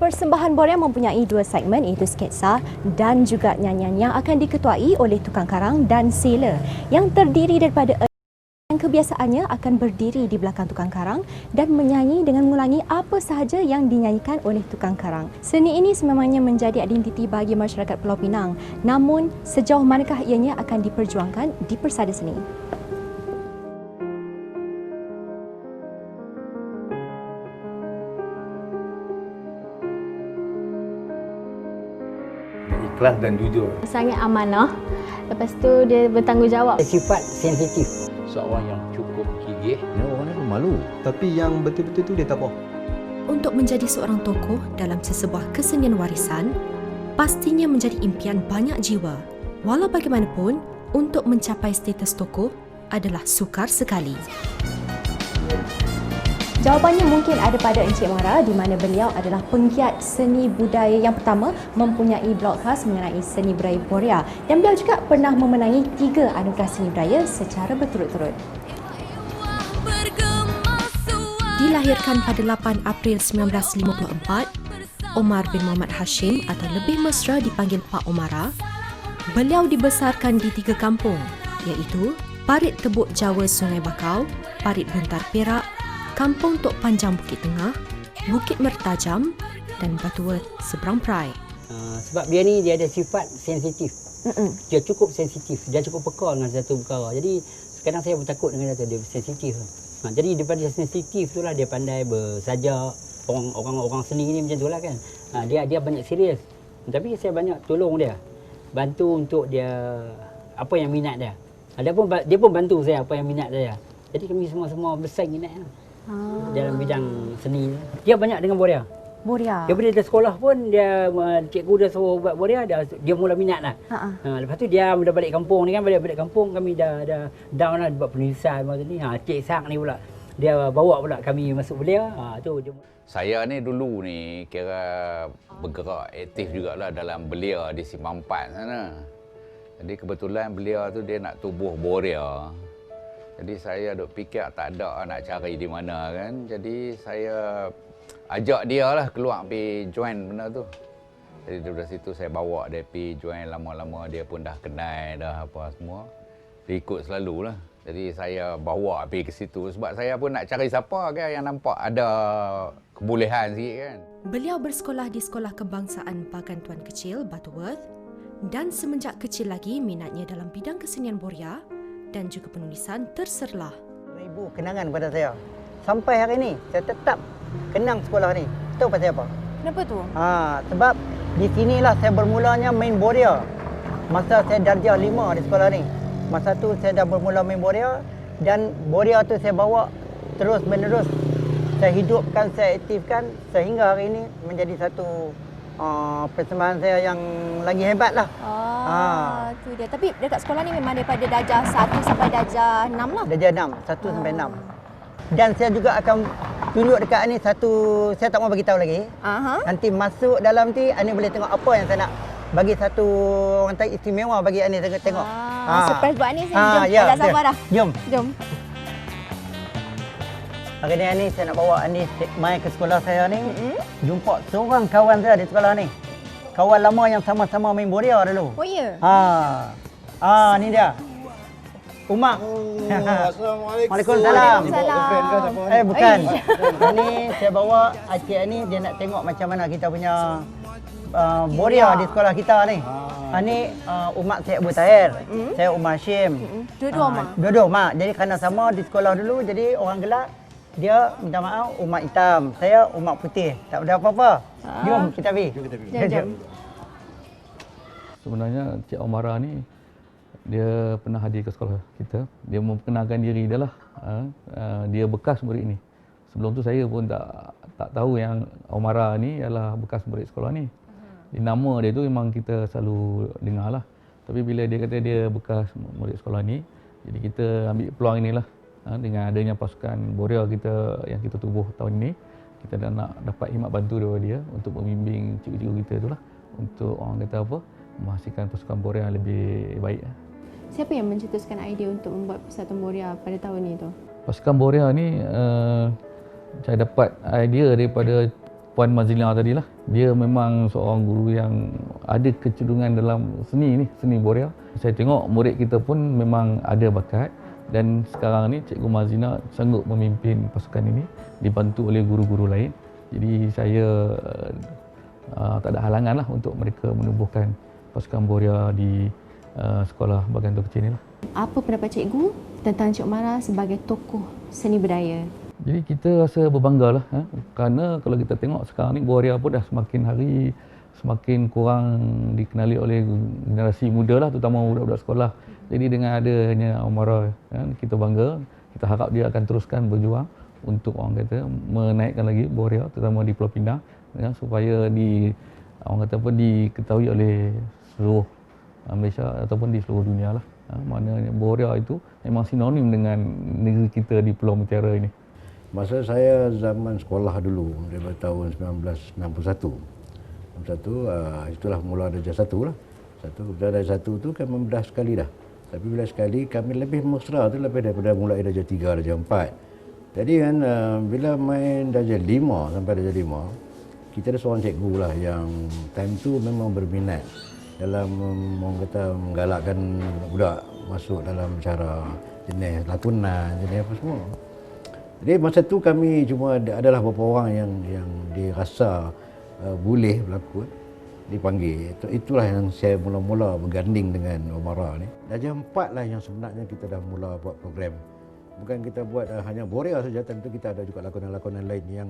Persembahan Borea mempunyai dua segmen, iaitu sketsa dan juga nyanyian yang akan diketuai oleh tukang karang dan sailor yang terdiri daripada yang kebiasaannya akan berdiri di belakang tukang karang dan menyanyi dengan mengulangi apa sahaja yang dinyanyikan oleh tukang karang. Seni ini sememangnya menjadi identiti bagi masyarakat Pulau Pinang. Namun, sejauh manakah ianya akan diperjuangkan di persada seni? Ikhlas dan jujur. Sangat amanah. Lepas tu dia bertanggungjawab. Sifat sensitif. Seorang yang cukup gigih. Ya, orang itu malu. Tapi yang betul-betul tu dia tak apa. Untuk menjadi seorang tokoh dalam sesebuah kesenian warisan, pastinya menjadi impian banyak jiwa. Walau bagaimanapun, untuk mencapai status tokoh adalah sukar sekali. Jawapannya mungkin ada pada Encik Mara, di mana beliau adalah penggiat seni budaya yang pertama mempunyai blog khas mengenai seni budaya Borea, dan beliau juga pernah memenangi 3 anugerah seni budaya secara berturut-turut. Dilahirkan pada 8 April 1954, Omar bin Muhammad Hashim atau lebih mesra dipanggil Pak Omara, beliau dibesarkan di 3 kampung, iaitu Parit Tebuk Jawa Sungai Bakau, Parit Buntar Perak, Kampung Tok Panjang Bukit Tengah, Bukit Mertajam dan Batuworth Seberang Perai. Sebab dia ni dia ada sifat sensitif. Dia cukup sensitif, dia cukup peka dengan satu perkara. Jadi kadang saya pun takut dengan dia sensitif. Jadi daripada sensitif itulah dia pandai bersajak. Orang seni ni macam itulah kan. Dia banyak serius. Tapi saya banyak tolong dia. Bantu untuk dia apa yang minat dia. Dia pun bantu saya apa yang minat dia. Jadi kami semua bersaing minat dalam bidang seni. Dia banyak dengan Borea. Borea. Dia bila dia sekolah pun dia cikgu dah suruh buat Borea, dia mula minat lah. Lepas tu dia dah balik kampung ni kan, balik kampung kami dah down lah buat penulisan macam ni. Cik Sak ni pula dia bawa pula kami masuk belia. Tu dia. Saya ni dulu ni kira bergerak aktif jugalah dalam belia di Simpang 4 sana. Jadi kebetulan belia tu dia nak tubuh Borea. Jadi saya duk fikir tak ada nak cari di mana kan. Jadi saya ajak dia lah keluar pergi join benda tu. Jadi dari situ saya bawa dia pergi join, lama-lama dia pun dah kenal dah apa semua. Dia ikut selalulah. Jadi saya bawa pergi ke situ sebab saya pun nak cari siapa kan yang nampak ada kebolehan sikit kan. Beliau bersekolah di Sekolah Kebangsaan Pakan Tuan Kecil Batuworth dan semenjak kecil lagi minatnya dalam bidang kesenian Borea dan juga penulisan terserlah. Ibu kenangan pada saya. Sampai hari ini saya tetap kenang sekolah ni. Tahu pasal apa? Kenapa tu? Sebab di sinilah saya bermulanya main Borea. Masa saya darjah 5 di sekolah ni. Masa tu saya dah bermula main Borea dan Borea tu saya bawa terus menerus. Saya hidupkan, saya aktifkan sehingga hari ini menjadi satu persembahan saya yang lagi hebat lah. Tu dia. Tapi dekat sekolah ni memang daripada darjah 1 sampai darjah 6 lah? Darjah 6, 1 sampai 6. Dan saya juga akan tunjuk dekat ni satu, saya tak mau bagi tahu lagi. Nanti masuk dalam ni, Ani boleh tengok apa yang saya nak bagi satu orang kata istimewa bagi Ani tengok. Surprise buat Ani, jom. Ya, dah sabar dah. Jom. Hari ni Ani saya nak bawa Ani mai ke sekolah saya ni. Jumpa seorang kawan saya di sekolah ni. Kawan lama yang sama-sama main Borea dulu. Oh ya? Ni dia. Umak. Assalamualaikum. Waalaikumsalam. Bukan. Ini saya bawa Acik ni, dia nak tengok macam mana kita punya Borea di sekolah kita ni. Ini Umak saya Abu Tahir. Saya Umar Hashim. Dua-dua Mak? Dua-dua Mak. Jadi kerana sama di sekolah dulu, jadi orang gelak. Dia minta maaf, Umak hitam. Saya Umak putih. Tak ada apa-apa. Jom kita pergi. Jom. Sebenarnya Cik Omara ni dia pernah hadir ke sekolah kita. Dia memperkenalkan diri dia lah. Dia bekas murid ni. Sebelum tu saya pun tak tahu yang Omara ni adalah bekas murid sekolah ni. Di nama dia tu memang kita selalu dengar lah. Tapi bila dia kata dia bekas murid sekolah ni, jadi kita ambil peluang inilah. Dengan adanya pasukan Borea kita yang kita tubuh tahun ini, kita dah nak dapat khidmat bantu daripada dia untuk membimbing cikgu-cikgu kita itulah, untuk orang kata apa, menghasilkan pasukan Borea yang lebih baik. Siapa yang mencetuskan idea untuk membuat Persatuan Borea pada tahun itu? Pasukan Borea ni saya dapat idea daripada Puan Mazlina tadilah. Dia memang seorang guru yang ada kecenderungan dalam seni ni, seni Borea. Saya tengok murid kita pun memang ada bakat dan sekarang ni Cikgu Mazina sanggup memimpin pasukan ini dibantu oleh guru-guru lain. Jadi saya tak ada halangan lah untuk mereka menubuhkan pasukan Borea di sekolah bagian kecil ni lah. Apa pendapat cikgu tentang Cik Omara sebagai tokoh seni budaya? Jadi kita rasa berbangga lah kerana kalau kita tengok sekarang ni Borea pun dah semakin hari semakin kurang dikenali oleh generasi muda lah, terutama budak-budak sekolah. Jadi dengan adanya Omara kita bangga, kita harap dia akan teruskan berjuang untuk orang kata menaikkan lagi Borea terutama di Pulau Pinang supaya orang kata apa diketahui oleh seluruh Malaysia ataupun di seluruh dunia lah. Maknanya Borea itu memang sinonim dengan negeri kita di Pulau Mutiara ini. Masa saya zaman sekolah dulu, daripada tahun 1961. Itulah mula darjah 1 lah. Darjah 1 tu kan membedah sekali dah. Tapi bila sekali kami lebih mesra tu lebih daripada mulai darjah 3, darjah 4. Jadi kan bila main darjah 5 sampai darjah 5, kita ada seorang cikgu lah yang time tu memang berminat dalam orang kata menggalakkan budak masuk dalam cara jenis lakonan, jenis apa semua. Jadi masa tu kami cuma adalah beberapa orang yang dirasa boleh berlakon, dipanggil. Itulah yang saya mula-mula berganding dengan Omara ni. Darjah 4 lah yang sebenarnya kita dah mula buat program. Bukan kita buat hanya Borea saja, tentu kita ada juga lakonan-lakonan lain yang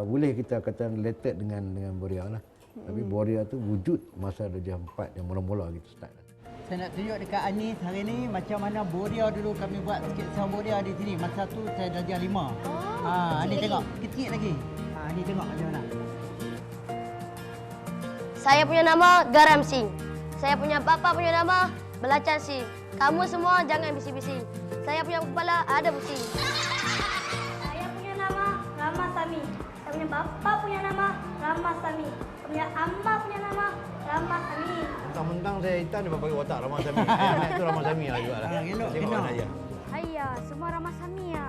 boleh kita kata related dengan Borea lah. Tapi Borea tu wujud masa darjah 4 yang mula-mula kita start. Saya nak tunjuk dekat Anis hari ni macam mana Borea dulu kami buat sketsa Borea di sini. Masa tu saya darjah 5. Ni tengok, kecil lagi. Ni tengok macam mana. Saya punya nama Garam Singh. Saya punya bapa punya nama Belacan Singh. Kamu semua jangan bisi-bisi. Saya punya kepala ada pusing. Saya punya nama Rama Sami. Saya punya bapa punya nama Rama Sami. Saya punya amma punya nama Rama Sami. Mentang-mentang saya hitam dia pakai watak Rama Sami. Yang naik tu Rama Sami lah juga lah. Tengok aja. Hayya, semua Rama Sami ya.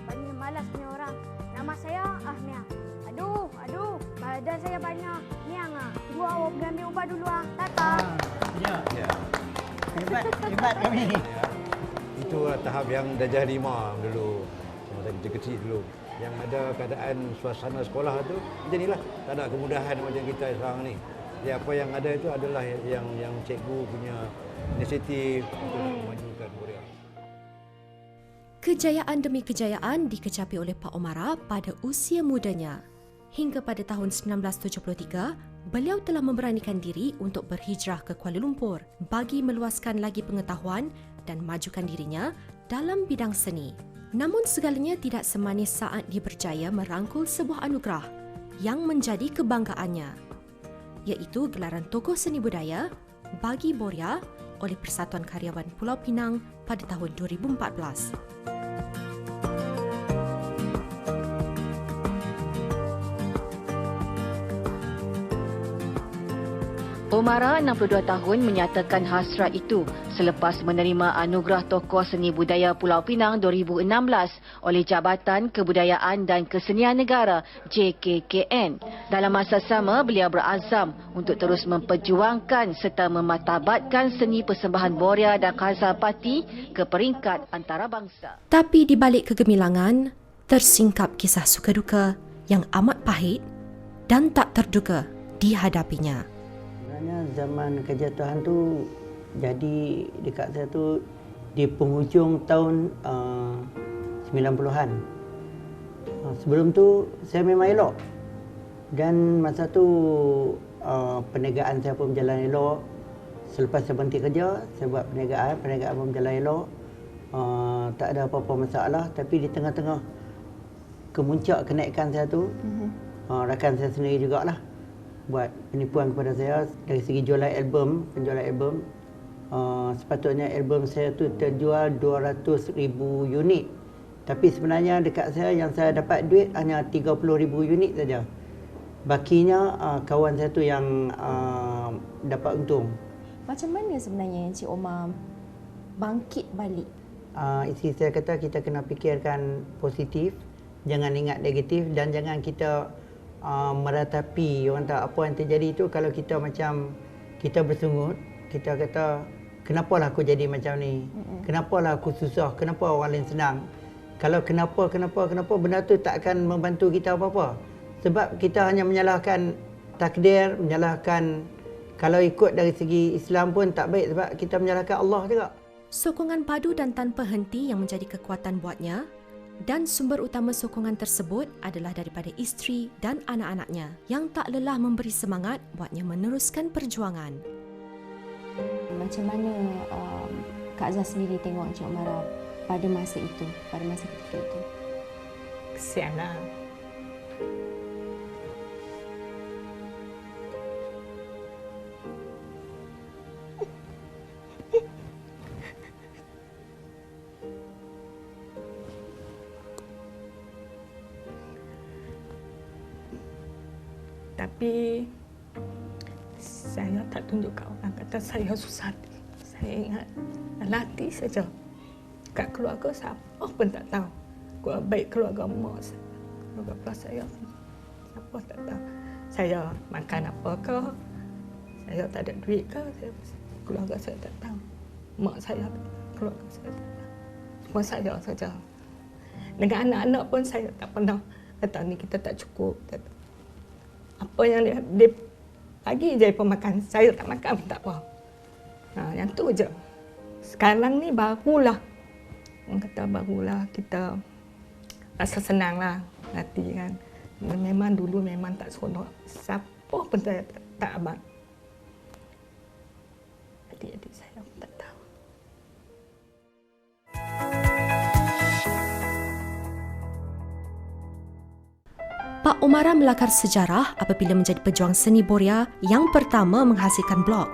Banyak malas punya orang. Nama saya Ahmia. Aduh, badan saya banyak. Niang ah. Tunggu awak ambil ubat dulu ah. Tata. Ya. Hebat kami ni. Itulah tahap yang darjah 5 dulu. Masa kita kecil dulu. Yang ada keadaan suasana sekolah tu macam inilah. Tak ada kemudahan macam kita sekarang ni. Jadi apa yang ada itu adalah yang cikgu punya inisiatif untuk memajukan Borea. Kejayaan demi kejayaan dikecapi oleh Pak Omara pada usia mudanya. Hingga pada tahun 1973, beliau telah memberanikan diri untuk berhijrah ke Kuala Lumpur bagi meluaskan lagi pengetahuan dan majukan dirinya dalam bidang seni. Namun segalanya tidak semanis saat dia berjaya merangkul sebuah anugerah yang menjadi kebanggaannya, iaitu gelaran tokoh seni budaya bagi Borea oleh Persatuan Karyawan Pulau Pinang pada tahun 2014. Omara, 62 tahun, menyatakan hasrat itu selepas menerima anugerah tokoh seni budaya Pulau Pinang 2016 oleh Jabatan Kebudayaan dan Kesenian Negara JKKN. Dalam masa sama, beliau berazam untuk terus memperjuangkan serta memartabatkan seni persembahan Borea dan Khazar Parti ke peringkat antarabangsa. Tapi di balik kegemilangan, tersingkap kisah suka duka yang amat pahit dan tak terduga dihadapinya. Sebenarnya zaman kejatuhan tu jadi dekat saya tu di penghujung tahun 90-an. Sebelum tu saya memang elok. Dan masa tu perniagaan saya pun berjalan elok. Selepas saya berhenti kerja, saya buat perniagaan pun berjalan elok. Tak ada apa-apa masalah, tapi di tengah-tengah kemuncak kenaikan saya tu, rakan saya sendiri jugalah buat penipuan kepada saya dari segi penjualan album. Sepatutnya album saya tu terjual 200,000 unit. Tapi sebenarnya dekat saya yang saya dapat duit hanya 30,000 unit saja. Bakinya kawan saya tu yang dapat untung. Macam mana sebenarnya Encik Omar bangkit balik? Isteri saya kata kita kena fikirkan positif, jangan ingat negatif dan jangan kita meratapi, orang tak apa yang terjadi itu kalau kita macam kita bersungut, kita kata kenapalah aku jadi macam ni, kenapalah aku susah, kenapa orang lain senang. Kalau kenapa benda tu tak akan membantu kita apa-apa. Sebab kita hanya menyalahkan takdir, menyalahkan, kalau ikut dari segi Islam pun tak baik sebab kita menyalahkan Allah juga. Sokongan padu dan tanpa henti yang menjadi kekuatan buatnya, dan sumber utama sokongan tersebut adalah daripada isteri dan anak-anaknya yang tak lelah memberi semangat buatnya meneruskan perjuangan. Macam mana Kak Zah sendiri tengok Encik Mara pada masa itu, pada masa ketika itu? Kesianlah. Tapi saya tak tunjuk kat orang kata saya susah hati. Saya ingat dalam hati saja. Kat keluarga siapa pun tak tahu. Baik keluarga mak saya, keluarga plus saya, siapa tak tahu. Saya makan apa ke, saya tak ada duit ke, keluarga saya tak tahu. Mak saya, keluarga saya tak tahu. Cuma saya saja. Dengan anak-anak pun saya tak pernah kata ni kita tak cukup. Apa yang dia bagi je pemakan, saya tak makan pun tak apa. Yang tu je. Sekarang ni barulah, orang kata barulah kita rasa senang lah hati kan. Memang dulu memang tak seronok. Siapa pun tak abang. Adik-adik saya pun tak tahu. Pak Umara melakar sejarah apabila menjadi pejuang seni Boria yang pertama menghasilkan blog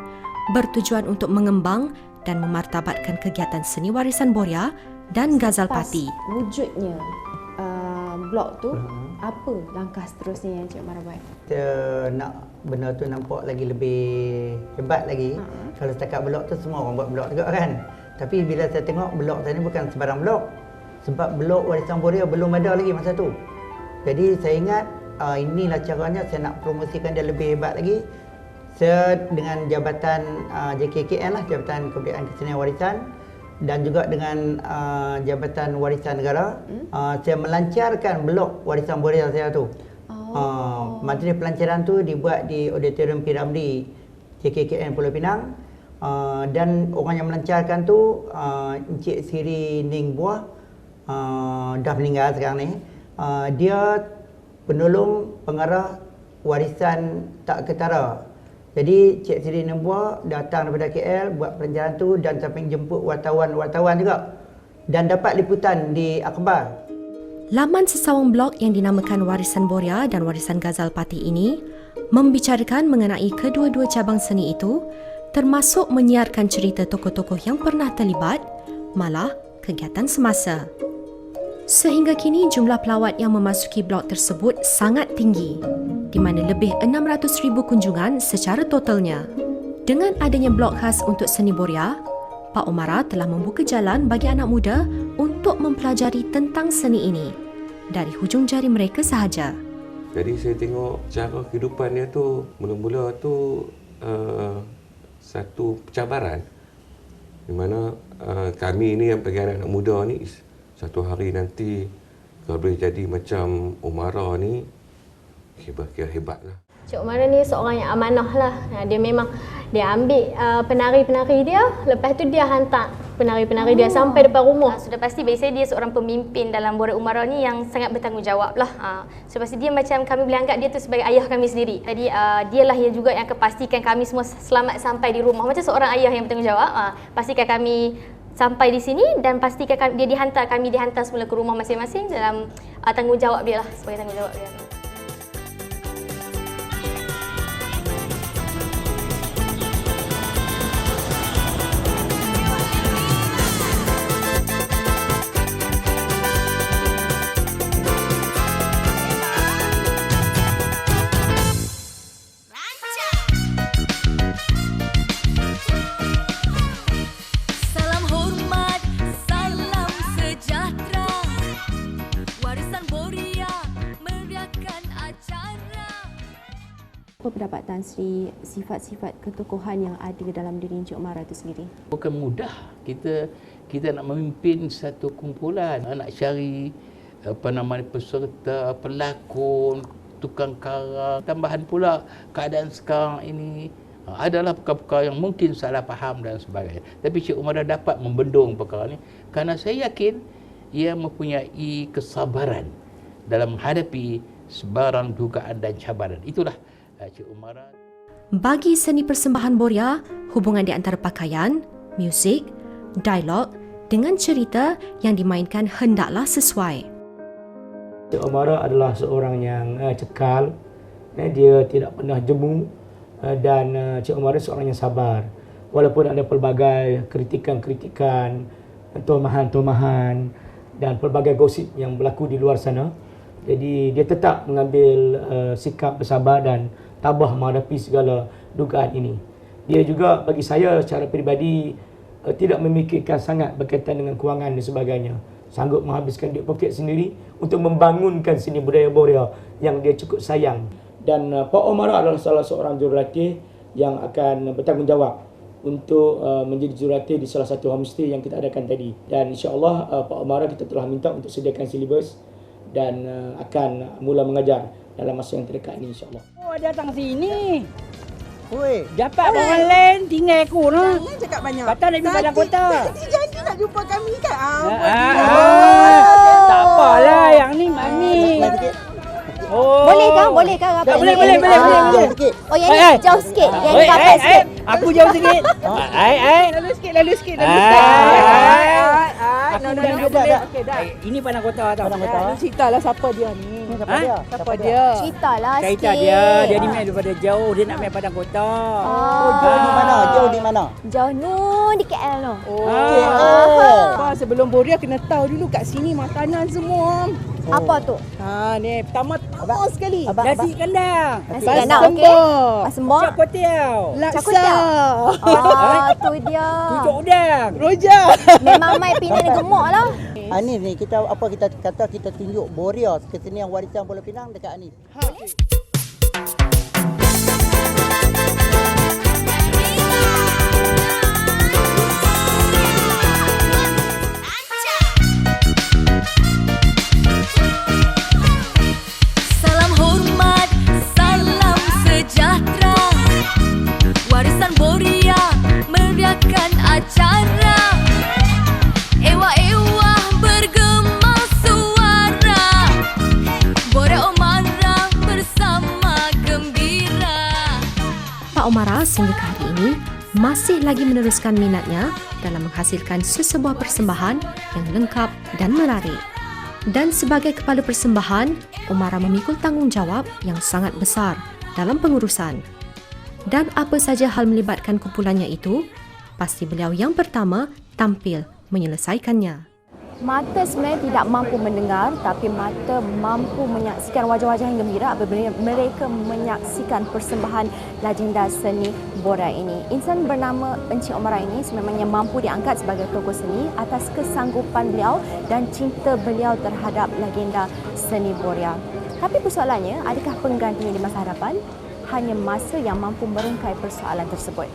bertujuan untuk mengembang dan memartabatkan kegiatan seni warisan Boria dan Ghazal Pati. Wujudnya blog tu, apa langkah seterusnya yang Encik Mara buat? Kita nak benda tu nampak lagi lebih hebat lagi. Kalau setakat blog tu semua orang buat blog juga kan. Tapi bila saya tengok blog saya ni bukan sebarang blog. Sebab blog warisan Boria belum ada lagi masa tu. Jadi saya ingat inilah caranya saya nak promosikan dia lebih hebat lagi. Saya dengan jabatan JKKN lah, Jabatan Kebudayaan Kesenian Warisan, dan juga dengan Jabatan Warisan Negara, saya melancarkan blog warisan Boria saya tu. Majlis pelancaran tu dibuat di Auditorium P. Ramlee JKKN Pulau Pinang, dan orang yang melancarkan tu Encik Siri Ning Buah, dah meninggal sekarang ni. Dia penolong pengarah warisan tak ketara. Jadi Cik Siri Ning Buah datang daripada KL buat pelancaran tu dan sampai jemput wartawan-wartawan juga, dan dapat liputan di akhbar. Laman sesawang blog yang dinamakan Warisan Boria dan Warisan Ghazal Pati ini membicarakan mengenai kedua-dua cabang seni itu, termasuk menyiarkan cerita tokoh-tokoh yang pernah terlibat, malah kegiatan semasa. Sehingga kini jumlah pelawat yang memasuki blog tersebut sangat tinggi, di mana lebih 600,000 kunjungan secara totalnya. Dengan adanya blog khas untuk seni Boria, Pak Umara telah membuka jalan bagi anak muda untuk mempelajari tentang seni ini dari hujung jari mereka sahaja. Jadi saya tengok cara kehidupan dia tu mula-mula tu satu cabaran, di mana kami ni yang bagi anak-anak muda ni, satu hari nanti kalau boleh jadi macam Umara ni, kira hebatlah. Cik Umara ni seorang yang amanah lah. Dia memang dia ambil penari-penari dia, lepas tu dia hantar penari-penari dia sampai depan rumah. Sudah pasti bagi saya dia seorang pemimpin dalam Boria Umara ni yang sangat bertanggungjawab lah. Sudah pasti dia macam kami boleh anggap dia tu sebagai ayah kami sendiri. Jadi dialah yang juga yang akan pastikan kami semua selamat sampai di rumah. Macam seorang ayah yang bertanggungjawab, pastikan kami sampai di sini dan pastikan kami dihantar semula ke rumah masing-masing dalam tanggungjawab dia lah, sebagai tanggungjawab dia. Warisan Boria meriahkan Apa pendapat Tan Sri sifat-sifat ketokohan yang ada dalam diri Encik Umara itu sendiri? Bukan mudah kita nak memimpin satu kumpulan, nak cari peserta, pelakon, tukang karang. Tambahan pula keadaan sekarang ini adalah perkara-perkara yang mungkin salah faham dan sebagainya. Tapi Encik Umara dapat membendung perkara ini kerana saya yakin ia mempunyai kesabaran dalam menghadapi sebarang dugaan dan cabaran. Itulah Encik Umara. Bagi seni persembahan Boria, hubungan di antara pakaian, muzik, dialog dengan cerita yang dimainkan hendaklah sesuai. Encik Umara adalah seorang yang cekal, dia tidak pernah jemu, dan Encik Umara seorang yang sabar. Walaupun ada pelbagai kritikan-kritikan, tomahan-tomahan dan pelbagai gosip yang berlaku di luar sana, jadi dia tetap mengambil sikap bersabar dan tabah menghadapi segala dugaan ini. Dia juga bagi saya secara peribadi tidak memikirkan sangat berkaitan dengan kewangan dan sebagainya. Sanggup menghabiskan duit poket sendiri untuk membangunkan seni budaya Boria yang dia cukup sayang. Dan Pak Umara adalah salah seorang jurulatih yang akan bertanggungjawab untuk menjadi jurulatih di salah satu homestay yang kita adakan tadi. Dan insya-Allah Pak Umara kita telah minta untuk sediakan silibus dan akan mula mengajar dalam masa yang terdekat ini insya-Allah. Oh, datang sini. Oi, dapat orang lain tinggal aku noh. Jangan cakap banyak. Kata nak pergi padang kota. Nanti janji nak jumpa kami kan. Tak apalah yang ni mami. Oh. Boleh kah rapat? Boleh. Oh, yang ni jauh sikit. Yang ni rapat sikit. Aku jauh sikit. Lalu sikit. Okey dah. Ini padang kota tau. Padang kota. Ceritalah siapa dia ni. Siapa dia? Ceritalah sikit. Cerita dia ni main daripada jauh, dia nak main padang kota. Jauh di mana? Jauh nu di KL tu. Sebelum Boria kena tahu dulu kat sini makanan semua. Apa tu? Ni pertama sekali. Nasi kandang. Nasi kandang, okey. Pasembok. Cak kotiau. Laksa. Tu dia. Pucuk udang. Rojak. Memang mai Pinang ni gemuk lah. Anis ni kita kata kita tunjuk Boria kesenian warisan Pulau Pinang dekat Anis. Salam hormat, salam sejahtera. Warisan Boria meriahkan acara. Ewah-ewah bergema suara. Boria Umara bersama gembira. Pak Umara sehingga ke hari ini masih lagi meneruskan minatnya dalam menghasilkan sesebuah persembahan yang lengkap dan menarik. Dan sebagai kepala persembahan, Umara memikul tanggungjawab yang sangat besar dalam pengurusan. Dan apa saja hal melibatkan kumpulannya itu, pasti beliau yang pertama tampil menyelesaikannya. Mata sebenarnya tidak mampu mendengar, tapi mata mampu menyaksikan wajah-wajah yang gembira apabila mereka menyaksikan persembahan legenda seni Boria ini. Insan bernama Encik Umara ini sememangnya mampu diangkat sebagai tokoh seni atas kesanggupan beliau dan cinta beliau terhadap legenda seni Boria. Tapi persoalannya, adakah penggantinya di masa hadapan? Hanya masa yang mampu merungkai persoalan tersebut.